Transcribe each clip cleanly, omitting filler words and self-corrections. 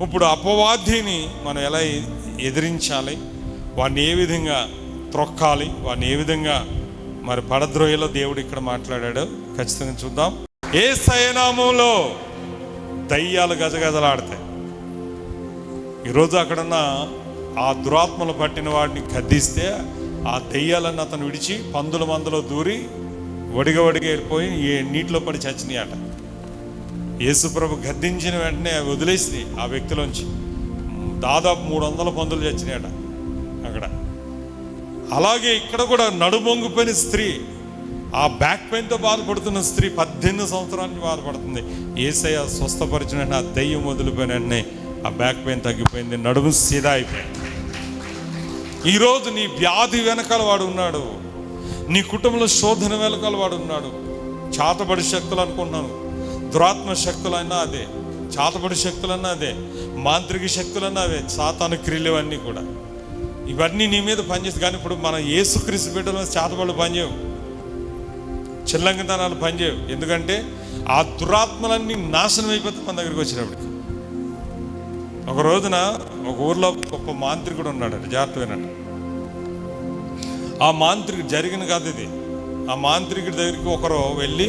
ఇప్పుడు అపవాదిని మనం ఎలా ఎదిరించాలి, వాడిని ఏ విధంగా త్రొక్కాలి, వాడిని ఏ విధంగా మరి పడద్రోయలో దేవుడు ఇక్కడ మాట్లాడాడు ఖచ్చితంగా చూద్దాం. యేసయ్య నామములో దయ్యాలు గజగజలాడతాయి. ఈరోజు అక్కడున్న ఆ దురాత్మలు పట్టిన వాడిని గద్దిస్తే ఆ దయ్యాలను అతను విడిచి పందుల మందలో దూరి వడిగా వెళ్ళిపోయి నీటిలో పడి చచ్చినాయట. యేసుప్రభు గద్దించిన వెంటనే అవి వదిలేసి ఆ వ్యక్తిలోంచి దాదాపు 300 పందులు చచ్చినాయట అక్కడ. అలాగే ఇక్కడ కూడా నడుమొంగిపోయిన స్త్రీ, ఆ బ్యాక్ పెయిన్తో బాధపడుతున్న స్త్రీ 18 సంవత్సరాల నుంచి బాధపడుతుంది. యేసయ్య స్వస్థపరిచిన వెంటనే ఆ దయ్యం వదిలిపోయిన వెంటనే ఆ బ్యాక్ పెయిన్ తగ్గిపోయింది, నడుము సీదా అయిపోయింది. ఈరోజు నీ వ్యాధి వెనకాల వాడు ఉన్నాడు, నీ కుటుంబంలో శోధన వెనకాల వాడు ఉన్నాడు. చాతబడి శక్తులు అనుకుంటున్నాను, దురాత్మ శక్తులన్నా అదే, చాతబడి శక్తులన్నా అదే, మాంత్రిక శక్తులన్నా అవే, సాతాను క్రియలు అన్నీ కూడా ఇవన్నీ నీ మీద పనిచేస్తాయి. కానీ ఇప్పుడు మన యేసుక్రీస్తు బిడ్డల మీద చాతబడులు పనిచేయవు, చిల్లంగితనాలు పనిచేయవు. ఎందుకంటే ఆ దురాత్మలన్నీ నాశనం అయిపోతాయి మన దగ్గరికి వచ్చినప్పటికి. ఒక రోజున ఒక ఊర్లో గొప్ప మాంత్రికుడు ఉన్నాడు, జాగ్రత్తగానంట. ఆ మాంత్రికుడు జరిగిన కాదు ఇది. ఆ మాంత్రికుడి దగ్గరికి ఒకరు వెళ్ళి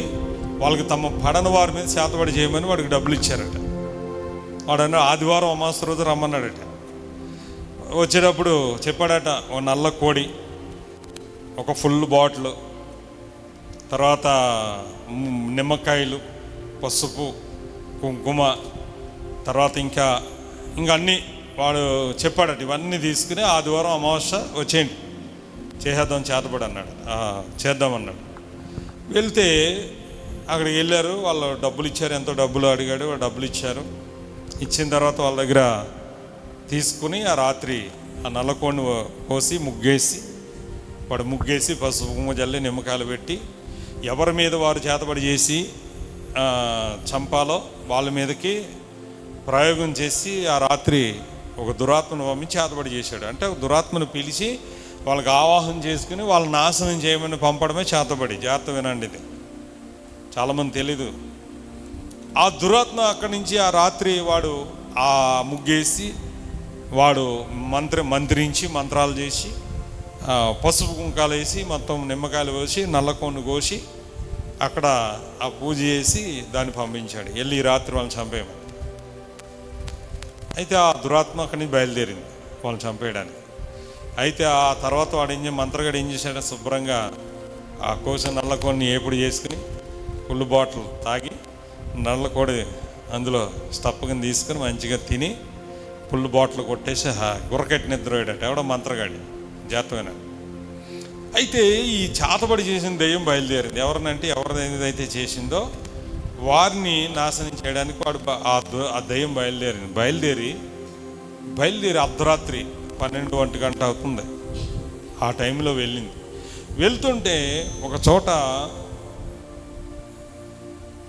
వాళ్ళకి తమ పడని వారి మీద శాతపడి చేయమని వాడికి డబ్బులు ఇచ్చారట. వాడన్నా ఆదివారం అమావాస రోజు రమ్మన్నాడట. వచ్చేటప్పుడు చెప్పాడట, ఒక నల్ల కోడి, ఒక ఫుల్ బాటిల్, తర్వాత నిమ్మకాయలు, పసుపు, కుంకుమ, తర్వాత ఇంకా అన్నీ వాడు చెప్పాడట. ఇవన్నీ తీసుకుని ఆదివారం అమావాస్య వచ్చేయండి, చేసేద్దాం, చేతపడి అన్నాడు. చేద్దామన్నాడు. వెళ్తే అక్కడికి వెళ్ళారు. వాళ్ళు డబ్బులు ఇచ్చారు, ఎంతో డబ్బులు అడిగాడు, డబ్బులు ఇచ్చారు. ఇచ్చిన తర్వాత వాళ్ళ దగ్గర తీసుకుని ఆ రాత్రి ఆ నల్లకోడిని కోసి ముగ్గేసి, వాడు ముగ్గేసి పసుపు కుంకుమ జల్లి నిమ్మకాయలు పెట్టి ఎవరి మీద వారు చేతబడి చేసి చంపాలో వాళ్ళ మీదకి ప్రయోగం చేసి ఆ రాత్రి ఒక దురాత్మను పంపించి చేతబడి చేశాడు. అంటే ఒక దురాత్మను పిలిచి వాళ్ళకి ఆవాహన చేసుకుని వాళ్ళని నాశనం చేయమని పంపడమే చేతబడి. జాగ్రత్త వినండి, ఇది చాలామంది తెలీదు. ఆ దురాత్మ అక్కడి నుంచి ఆ రాత్రి వాడు ఆ ముగ్గేసి వాడు మంత్రించి మంత్రాలు చేసి పసుపు కుంకాలు వేసి మొత్తం నిమ్మకాయలు వేసి నల్లకొండు కోసి అక్కడ ఆ పూజ చేసి దాన్ని పంపించాడు. వెళ్ళి ఈ రాత్రి వాళ్ళని చంపేయమని. అయితే ఆ దురాత్మ అక్కడి నుంచి బయలుదేరింది వాళ్ళని చంపేయడానికి. అయితే ఆ తర్వాత వాడు మంత్రగాడు ఏం చేశాడు, శుభ్రంగా ఆ కోసిన నల్లకోడిని ఏపుడు చేసుకుని ఫుల్ బాటిల్ తాగి నల్లకోడి అందులో స్టప్పుగా తీసుకుని మంచిగా తిని ఫుల్ బాటిల్ కొట్టేసి గుర్రకెట్టి నిద్రపోయాడట. ఎవడో మంత్రగాడి, జాతమైన. అయితే ఈ చాతబడి చేసిన దెయ్యం బయలుదేరింది. ఎవరినంటే ఎవరిదైతే చేసిందో వారిని నాశనం చేయడానికి వాడు ఆ దెయ్యం బయలుదేరి అర్ధరాత్రి 12-1 గంట అవుతుంది ఆ టైంలో వెళ్ళింది. వెళ్తుంటే ఒక చోట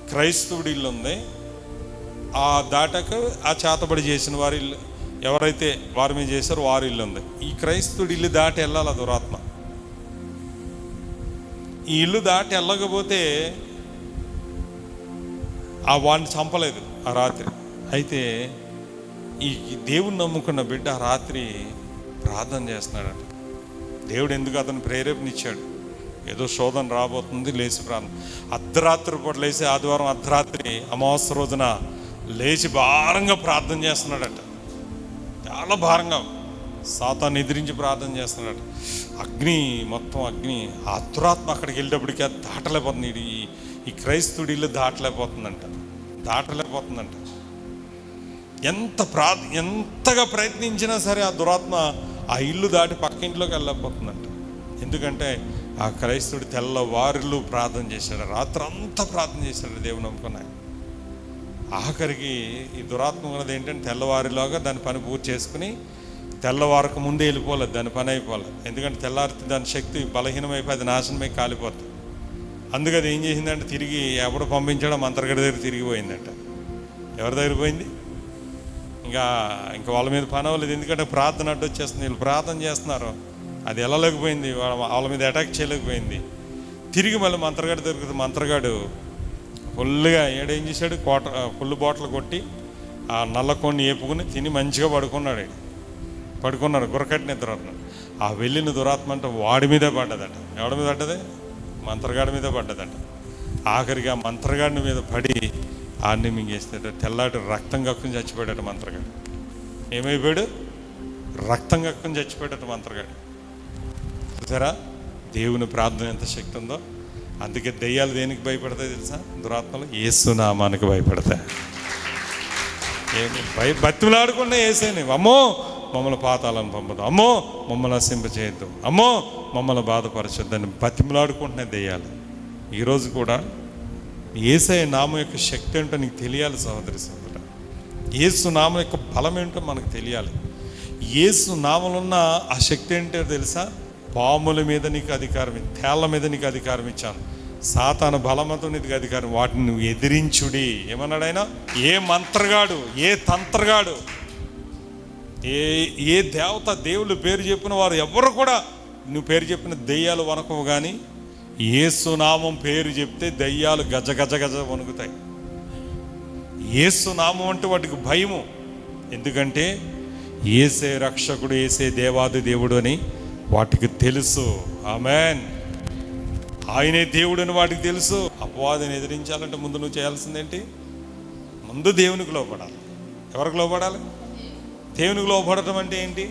క్రైస్తవుడి ఇల్లు ఉంది. ఆ దాటాక ఆ చేతబడి చేసిన వారి ఇల్లు, ఎవరైతే వారి మీద చేశారో వారి ఇల్లు ఉంది. ఈ క్రైస్తవుడి ఇల్లు దాటి వెళ్ళాలి ఆ దురాత్మ. ఈ ఇల్లు దాటి వెళ్ళకపోతే ఆ వాడిని చంపలేదు ఆ రాత్రి. అయితే ఈ దేవుని నమ్ముకున్న బిడ్డ ఆ రాత్రి ప్రార్థన చేస్తున్నాడట. దేవుడు ఎందుకు అతను ప్రేరేపణిచ్చాడు, ఏదో శోధన రాబోతుంది, లేచి ప్రార్థన. అర్ధరాత్రి పూట లేచి ఆదివారం అర్ధరాత్రి అమావాస్య రోజున లేచి భారంగా ప్రార్థన చేస్తున్నాడట. చాలా భారంగా సాతాన్ని ఎదిరించి ప్రార్థన చేస్తున్నాడట. అగ్ని, మొత్తం అగ్ని. ఆ దురాత్మ అక్కడికి వెళ్ళేటప్పటికీ అది దాటలేకపోతుంది. ఈ క్రైస్తవుడి ఇల్లు దాటలేకపోతుందంట. ఎంతగా ప్రయత్నించినా సరే ఆ దురాత్మ ఆ ఇల్లు దాటి పక్కింట్లోకి వెళ్ళకపోతుందంట. ఎందుకంటే ఆ క్రైస్తవుడు తెల్లవారులు ప్రార్థన చేశాడు, రాత్రి అంతా ప్రార్థన చేశాడు దేవుని నమ్ముకున్నాయి. ఆఖరికి ఈ దురాత్మ ఉన్నది ఏంటంటే తెల్లవారిలోగా దాని పని పూర్తి చేసుకుని తెల్లవారకు ముందే వెళ్ళిపోలేదు, దాని పని అయిపోలేదు. ఎందుకంటే తెల్లారితే దాని శక్తి బలహీనమైపోయి అది నాశనమై కాలిపోతుంది. అందుకే అది ఏం చేసిందంటే తిరిగి ఎవడు పంపించాడో మంత్రగడి దగ్గర తిరిగిపోయిందంట. ఎవరి దగ్గర పోయింది? ఇంకా వాళ్ళ మీద పని అవ్వలేదు. ఎందుకంటే ప్రార్థన అడ్డు వచ్చేస్తుంది. వీళ్ళు ప్రార్థన చేస్తున్నారు, అది వెళ్ళలేకపోయింది, వాళ్ళ మీద అటాక్ చేయలేకపోయింది. తిరిగి మళ్ళీ మంత్రగాడి దొరుకుతుంది. మంత్రగాడు ఫుల్గా ఏం చేశాడు, ఫుల్ బాటిల్ కొట్టి ఆ నల్లకొన్ని ఏపుకుని తిని మంచిగా పడుకున్నాడు గురకట్టి నిద్ర. ఆ వెళ్ళిన దురాత్మ అంటే వాడి మీదే పడ్డదట. ఎవడి మీద పడ్డది? మంత్రగాడి మీద పడ్డదట. ఆఖరికి ఆ మంత్రగాడిని మీద పడి ఆడిని మింగేస్తాడు. తెల్లాటి రక్తం కక్కుని చచ్చిపోయాడట మంత్రగాడు. ఏమైపోయాడు? రక్తం కక్కుని చచ్చిపోయాడట మంత్రగాడు. చూసారా దేవుని ప్రార్థన ఎంత శక్తి ఉందో. అందుకే దెయ్యాలు దేనికి భయపడతాయి తెలుసా? దురాత్మలు యేసు నామానికి భయపడతాయి. బతిమలాడకుండా యేసేని, అమ్మో మమ్మల్ని పాతాలను పంపదు, అమ్మో మమ్మల్ని నశింపచేయద్దు, అమ్మో మమ్మల్ని బాధపరచొద్దని బతిమలాడుకుంటున్నాయి దెయ్యాలు. ఈరోజు కూడా యేసయ్య నామం యొక్క శక్తి ఏంటో నీకు తెలియాలి సహోదరి సహోదరుడా. యేసు నామం యొక్క బలం ఏంటో మనకు తెలియాలి. యేసు నామంలో ఉన్న ఆ శక్తి ఏంటో తెలుసా? పాముల మీద నీకు అధికారం, తేళ్ల మీద నీకు అధికారం ఇచ్చాను, సాతాను బలమంతో నీకు అధికారం, వాటిని నువ్వు ఎదిరించుడి. ఏమన్నాడు ఆయన? ఏ మంత్రగాడు, ఏ తంత్రగాడు, ఏ దేవత దేవుళ్ళు పేరు చెప్పిన వారు ఎవరు కూడా నువ్వు పేరు చెప్పిన దెయ్యాలు వణకవు. కానీ యేసు నామం పేరు చెప్తే దెయ్యాలు గజ గజ గజ వణుకుతాయి. యేసు నామం అంటే వాటికి భయము. ఎందుకంటే యేసే రక్షకుడు, యేసే దేవాది దేవుడు అని వాటికి తెలుసు. ఆమేన్. ఆయనే దేవుడు అని వాటికి తెలుసు. అపవాదిని ఎదిరించాలంటే ముందు నువ్వు చేయాల్సిందేంటి? ముందు దేవునికి లోపడాలి. ఎవరికి లోపడాలి? దేవునికి లోపడటం అంటే ఏంటి?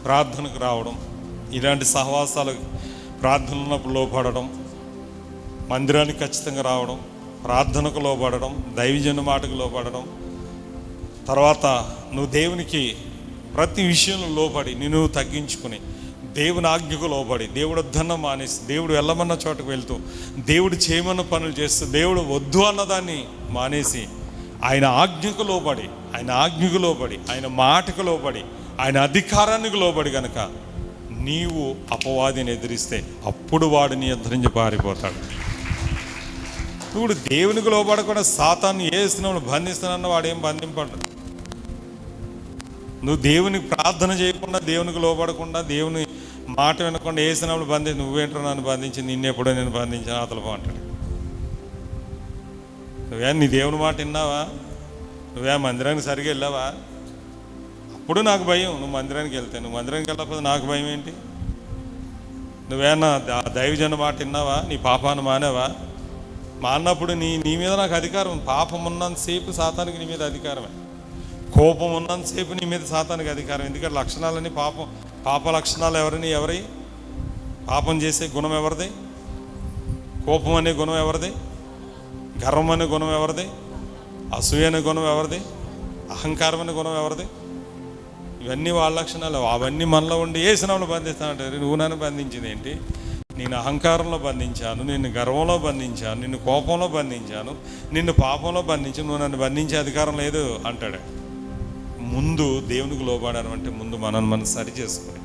ప్రార్థనకు రావడం, ఇలాంటి సహవాసాలు, ప్రార్థన ఉన్నప్పుడు లోపడడం, మందిరానికి ఖచ్చితంగా రావడం, ప్రార్థనకు లోపడడం, దైవజన మాటకు లోపడడం, తర్వాత నువ్వు దేవునికి ప్రతి విషయంలో లోపడి నిన్ను తగ్గించుకుని దేవుని ఆజ్ఞకు లోబడి, దేవుడు వద్దన్న మానేసి, దేవుడు వెళ్ళమన్న చోటకు వెళ్తూ, దేవుడు చేయమన్న పనులు చేస్తూ, దేవుడు వద్దు అన్నదాన్ని మానేసి ఆయన ఆజ్ఞకు లోబడి, ఆయన మాటకు లోబడి, ఆయన అధికారానికి లోబడి గనక నీవు అపవాదిని ఎదిరిస్తే అప్పుడు వాడు నీ ఎదురించి పారిపోతాడు. ఇప్పుడు దేవునికి లోబడకుండా సాతాన్ని ఏ ఇస్తున్నావు బంధిస్తానన్న వాడు ఏం బంధింపడు. నువ్వు దేవునికి ప్రార్థన చేయకుండా, దేవునికి లోబడకుండా, దేవుని మాట వినకుండా వేసినప్పుడు బంధించి, నువ్వేంటో నన్ను బంధించి, నిన్నెప్పుడో నేను బంధించాను అతలపో అంటాడు. నువ్వే నీ దేవుని మాట విన్నావా? నువ్వే మందిరానికి సరిగా వెళ్ళావా? అప్పుడు నాకు భయం. నువ్వు మందిరానికి వెళ్తే, నువ్వు మందిరానికి వెళ్ళకపోతే నాకు భయం ఏంటి? నువ్వేనా దైవజన మాట విన్నావా? నీ పాపాన్ని మానేవా? మాన్నప్పుడు నీ మీద నాకు అధికారం. పాపం ఉన్నంతసేపు సాతానికి నీ మీద అధికారమే. కోపం ఉన్నంతసేపు నీ మీద సాతానికి అధికారం. ఎందుకంటే లక్షణాలని పాప లక్షణాలు ఎవరి పాపం చేసే గుణం ఎవరిది? కోపం అనే గుణం ఎవరిది? గర్వం అనే గుణం ఎవరిది? అసూయ అనే గుణం ఎవరిది? అహంకారం అనే గుణం ఎవరిది? ఇవన్నీ వాళ్ళ లక్షణాలు. అవన్నీ మనలో ఉండి ఏ సినిమాలో బంధిస్తానంటారు. నువ్వు నన్ను బంధించింది ఏంటి? నేను అహంకారంలో బంధించాను, నిన్ను గర్వంలో బంధించాను, నిన్ను కోపంలో బంధించాను, నిన్ను పాపంలో బంధించాను, నువ్వు నన్ను బంధించే అధికారం లేదు అంటాడు. ముందు దేవునికి లోబడడం అంటే ముందు మనం సరి చేసుకుని,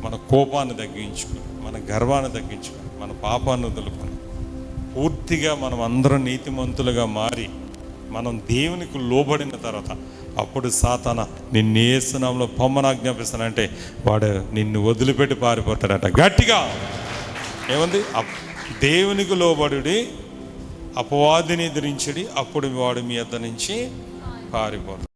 మన కోపాన్ని తగ్గించుకుని, మన గర్వాన్ని తగ్గించుకుని, మన పాపాన్ని వదులుకొని పూర్తిగా మనం అందరం నీతిమంతులుగా మారి మనం దేవునికి లోబడిన తర్వాత అప్పుడు సాతాన నిన్ను యేసు నామములో పొమ్మని ఆజ్ఞాపిస్తానంటే వాడు నిన్ను వదిలిపెట్టి పారిపోతాడట. గట్టిగా ఏముంది? దేవునికి లోబడి అపవాదిని ఎదిరించడి, అప్పుడు వాడు మీ యొద్ద నుంచి పారిపోతాడు.